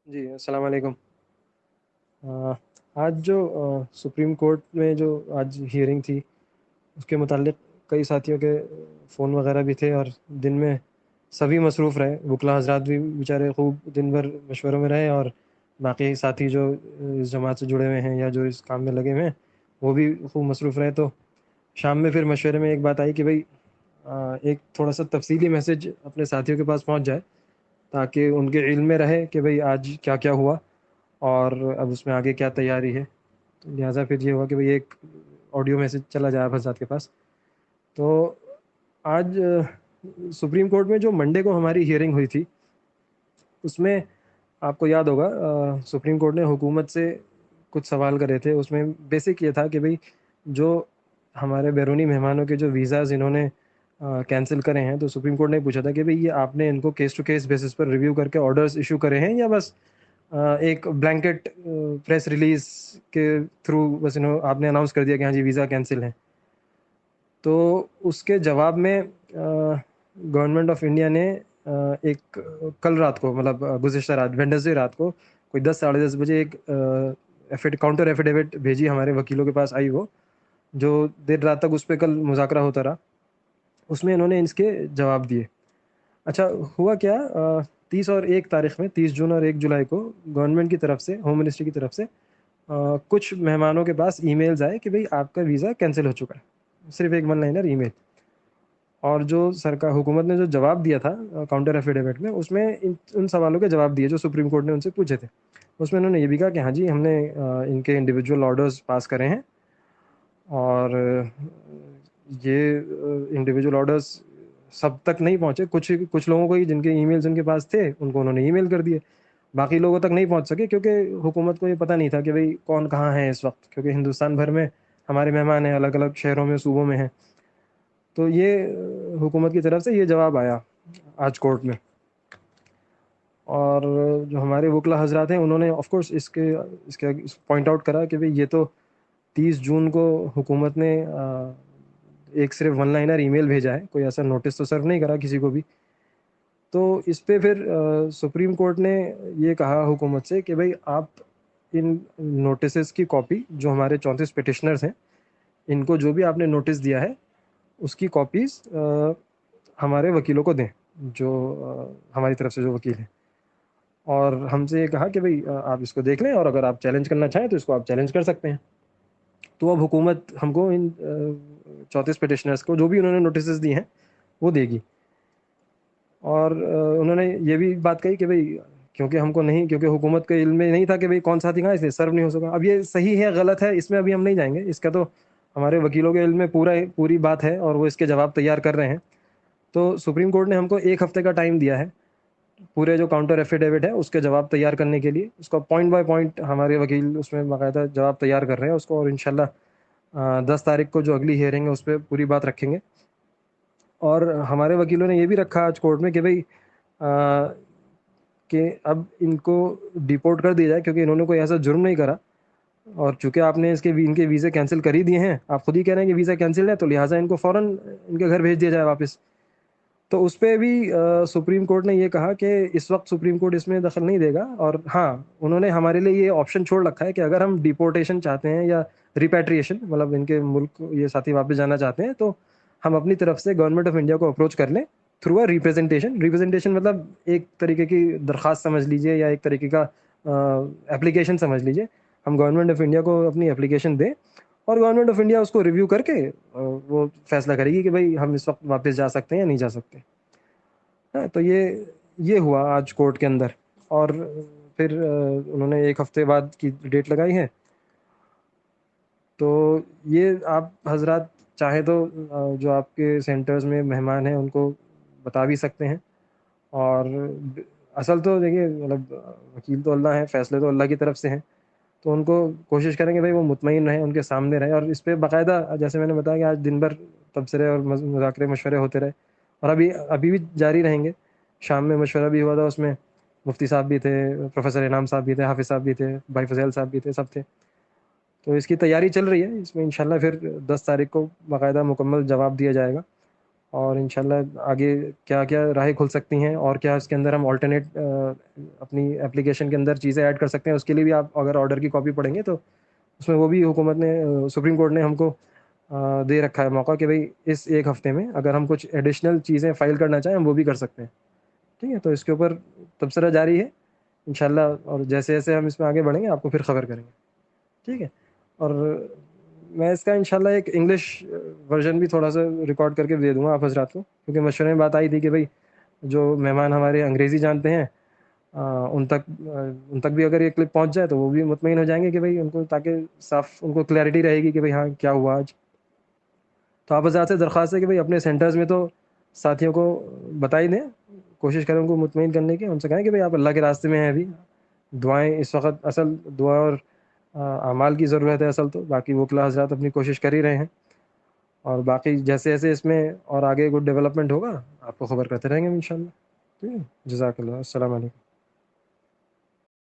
جی السلام علیکم۔ آج جو سپریم کورٹ میں جو آج ہیئرنگ تھی اس کے متعلق کئی ساتھیوں کے فون وغیرہ بھی تھے، اور دن میں سبھی مصروف رہے، وکلا حضرات بھی بیچارے خوب دن بھر مشوروں میں رہے، اور باقی ساتھی جو اس جماعت سے جڑے ہوئے ہیں یا جو اس کام میں لگے ہوئے ہیں وہ بھی خوب مصروف رہے۔ تو شام میں پھر مشورے میں ایک بات آئی کہ بھائی ایک تھوڑا سا تفصیلی میسج اپنے ساتھیوں کے پاس پہنچ جائے تاکہ ان کے علم میں رہے کہ بھئی آج کیا کیا ہوا اور اب اس میں آگے کیا تیاری ہے۔ تو لہٰذا پھر یہ ہوا کہ بھئی ایک آڈیو میسج چلا جائے آپ حضرات کے پاس۔ تو آج سپریم کورٹ میں جو منڈے کو ہماری ہیئرنگ ہوئی تھی اس میں آپ کو یاد ہوگا سپریم کورٹ نے حکومت سے کچھ سوال کرے تھے۔ اس میں بیسک یہ تھا کہ بھئی جو ہمارے بیرونی مہمانوں کے جو ویزاز انہوں نے کینسل کرے ہیں، تو سپریم کورٹ نے پوچھا تھا کہ بھئی یہ آپ نے ان کو کیس ٹو کیس بیسس پر ریویو کر کے آرڈرز ایشو کرے ہیں یا بس ایک بلینکٹ پریس ریلیز کے تھرو بس آپ نے اناؤنس کر دیا کہ ہاں جی ویزا کینسل ہے۔ تو اس کے جواب میں گورنمنٹ آف انڈیا نے ایک کل رات کو، مطلب گزشتہ رات وینڈسڈے رات کو کوئی 10 ساڑھے 10 بجے ایک کاؤنٹر ایفیڈیوٹ بھیجی ہمارے وکیلوں کے پاس آئی، وہ جو دیر رات تک اس پہ کل مذاکرہ ہوتا رہا۔ اس میں انہوں نے اس کے جواب دیے۔ اچھا ہوا کیا، 30 اور 1 تاریخ میں 30 جون اور 1 جولائی کو گورنمنٹ کی طرف سے، ہوم منسٹری کی طرف سے کچھ مہمانوں کے پاس ای میلز آئے کہ بھئی آپ کا ویزا کینسل ہو چکا ہے، صرف ایک ون لائنر ای میل۔ اور جو سرکار حکومت نے جو جواب دیا تھا کاؤنٹر ایفیڈیوٹ میں، اس میں ان سوالوں کے جواب دیے جو سپریم کورٹ نے ان سے پوچھے تھے۔ اس میں انہوں نے یہ بھی کہا کہ ہاں جی ہم نے ان کے انڈیویجول آرڈرز پاس کرے ہیں، اور یہ انڈیویجول آرڈرز سب تک نہیں پہنچے، کچھ لوگوں کو ہی جن کے ای میلز ان کے پاس تھے ان کو انہوں نے ای میل کر دیے، باقی لوگوں تک نہیں پہنچ سکے کیونکہ حکومت کو یہ پتہ نہیں تھا کہ بھئی کون کہاں ہے اس وقت، کیونکہ ہندوستان بھر میں ہمارے مہمان ہیں، الگ الگ شہروں میں، صوبوں میں ہیں۔ تو یہ حکومت کی طرف سے یہ جواب آیا آج کورٹ میں، اور جو ہمارے وکلا حضرات ہیں انہوں نے آف کورس اس کے پوائنٹ آؤٹ کرا کہ بھئی یہ تو 30 جون کو حکومت نے ایک صرف ون لائنر ای میل بھیجا ہے، کوئی ایسا نوٹس تو سرو نہیں کرا کسی کو بھی۔ تو اس پہ پھر سپریم کورٹ نے یہ کہا حکومت سے کہ بھئی آپ ان نوٹسز کی کاپی، جو ہمارے 34 پٹیشنرز ہیں، ان کو جو بھی آپ نے نوٹس دیا ہے اس کی کاپیز ہمارے وکیلوں کو دیں، جو ہماری طرف سے جو وکیل ہیں، اور ہم سے یہ کہا کہ بھئی آپ اس کو دیکھ لیں، اور اگر آپ چیلنج کرنا چاہیں تو اس کو آپ چیلنج کر سکتے ہیں۔ تو اب حکومت ہم کو ان 34 پٹیشنرز کو جو بھی انہوں نے نوٹسز دی ہیں وہ دے گی۔ اور انہوں نے یہ بھی بات کہی کہ بھئی کیونکہ ہم کو نہیں، کیونکہ حکومت کے علم میں نہیں تھا کہ بھئی کون سا دکھا، اس لیے سرو نہیں ہو سکا۔ اب یہ صحیح ہے غلط ہے اس میں ابھی ہم نہیں جائیں گے، اس کا تو ہمارے وکیلوں کے علم میں پوری بات ہے، اور وہ اس کے جواب تیار کر رہے ہیں۔ تو سپریم کورٹ نے ہم کو 1 ہفتے کا ٹائم دیا ہے پورے جو کاؤنٹر ایفیڈیوٹ ہے اس کے جواب تیار کرنے کے لیے۔ اس کا پوائنٹ بائی پوائنٹ ہمارے وکیل اس میں باقاعدہ جواب تیار کر رہے ہیں اس کو، اور انشاءاللہ 10 تاریخ کو جو اگلی ہیئرنگ ہے اس پہ پوری بات رکھیں گے۔ اور ہمارے وکیلوں نے یہ بھی رکھا آج کورٹ میں کہ بھئی کہ اب ان کو ڈیپورٹ کر دیا جائے، کیونکہ انہوں نے کوئی ایسا جرم نہیں کرا، اور چونکہ آپ نے ان کے ویزے کینسل کر ہی دیے ہیں، آپ خود ہی کہہ رہے ہیں کہ ویزا کینسل ہے، تو لہٰذا ان کو فوراً ان کے گھر بھیج دیا جائے واپس۔ تو اس پہ بھی سپریم کورٹ نے یہ کہا کہ اس وقت سپریم کورٹ اس میں دخل نہیں دے گا، اور ہاں انہوں نے ہمارے لیے یہ آپشن چھوڑ رکھا ہے کہ اگر ہم ڈیپورٹیشن چاہتے ہیں یا ریپیٹریشن، مطلب ان کے ملک یہ ساتھی واپس جانا چاہتے ہیں، تو ہم اپنی طرف سے گورنمنٹ آف انڈیا کو اپروچ کر لیں تھرو اے ریپریزنٹیشن مطلب ایک طریقے کی درخواست سمجھ لیجئے، یا ایک طریقے کا اپلیکیشن سمجھ لیجئے۔ ہم گورنمنٹ آف انڈیا کو اپنی اپلیکیشن دیں، اور گورنمنٹ آف انڈیا اس کو ریویو کر کے وہ فیصلہ کرے گی کہ بھئی ہم اس وقت واپس جا سکتے ہیں یا نہیں جا سکتے۔ تو یہ ہوا آج کورٹ کے اندر، اور پھر انہوں نے 1 ہفتے بعد کی ڈیٹ لگائی ہے۔ تو یہ آپ حضرات چاہیں تو جو آپ کے سینٹرز میں مہمان ہیں ان کو بتا بھی سکتے ہیں، اور اصل تو دیکھیے مطلب وکیل تو اللہ ہیں، فیصلے تو اللہ کی طرف سے ہیں، تو ان کو کوشش کریں کہ بھائی وہ مطمئن رہیں، ان کے سامنے رہیں، اور اس پہ باقاعدہ جیسے میں نے بتایا کہ آج دن بھر تبصرے اور مذاکرے مشورے ہوتے رہے، اور ابھی بھی جاری رہیں گے۔ شام میں مشورہ بھی ہوا تھا، اس میں مفتی صاحب بھی تھے، پروفیسر انعام صاحب بھی تھے، حافظ صاحب بھی تھے، بھائی فضیل صاحب بھی تھے، سب تھے۔ تو اس کی تیاری چل رہی ہے، اس میں انشاءاللہ پھر 10 تاریخ کو باقاعدہ مکمل جواب دیا جائے گا، اور انشاءاللہ آگے کیا کیا راہیں کھل سکتی ہیں اور کیا اس کے اندر ہم آلٹرنیٹ اپنی اپلیکیشن کے اندر چیزیں ایڈ کر سکتے ہیں، اس کے لیے بھی آپ اگر آرڈر کی کاپی پڑھیں گے تو اس میں وہ بھی حکومت نے سپریم کورٹ نے ہم کو دے رکھا ہے موقع کہ بھائی اس ایک ہفتے میں اگر ہم کچھ ایڈیشنل چیزیں فائل کرنا چاہیں ہم وہ بھی کر سکتے ہیں. ٹھیک ہے، تو اس کے اوپر تبصرہ جاری ہے انشاءاللہ، اور جیسے جیسے ہم اس میں آگے بڑھیں گے آپ کو پھر خبر کریں گے. ٹھیک ہے، اور میں اس کا انشاءاللہ ایک انگلش ورژن بھی تھوڑا سا ریکارڈ کر کے دے دوں گا آپ حضرات کو، کیونکہ مشورے میں بات آئی تھی کہ بھائی جو مہمان ہمارے انگریزی جانتے ہیں ان تک بھی اگر یہ کلپ پہنچ جائے تو وہ بھی مطمئن ہو جائیں گے کہ بھائی ان کو، تاکہ صاف ان کو کلیئرٹی رہے گی کہ بھائی ہاں کیا ہوا آج. تو آپ حضرات سے درخواست ہے کہ بھائی اپنے سینٹرز میں تو ساتھیوں کو بتا ہی دیں، کوشش کریں ان کو مطمئن کرنے کی، ان سے کہیں کہ بھائی آپ اللہ کے راستے میں ہیں ابھی، دعائیں اس وقت اصل دعا اور اعمال کی ضرورت ہے اصل، تو باقی وکلا حضرات اپنی کوشش کر ہی رہے ہیں، اور باقی جیسے جیسے اس میں اور آگے کوئی ڈیولپمنٹ ہوگا آپ کو خبر کرتے رہیں گے انشاءاللہ. ٹھیک ہے، جزاک اللہ، السلام علیکم.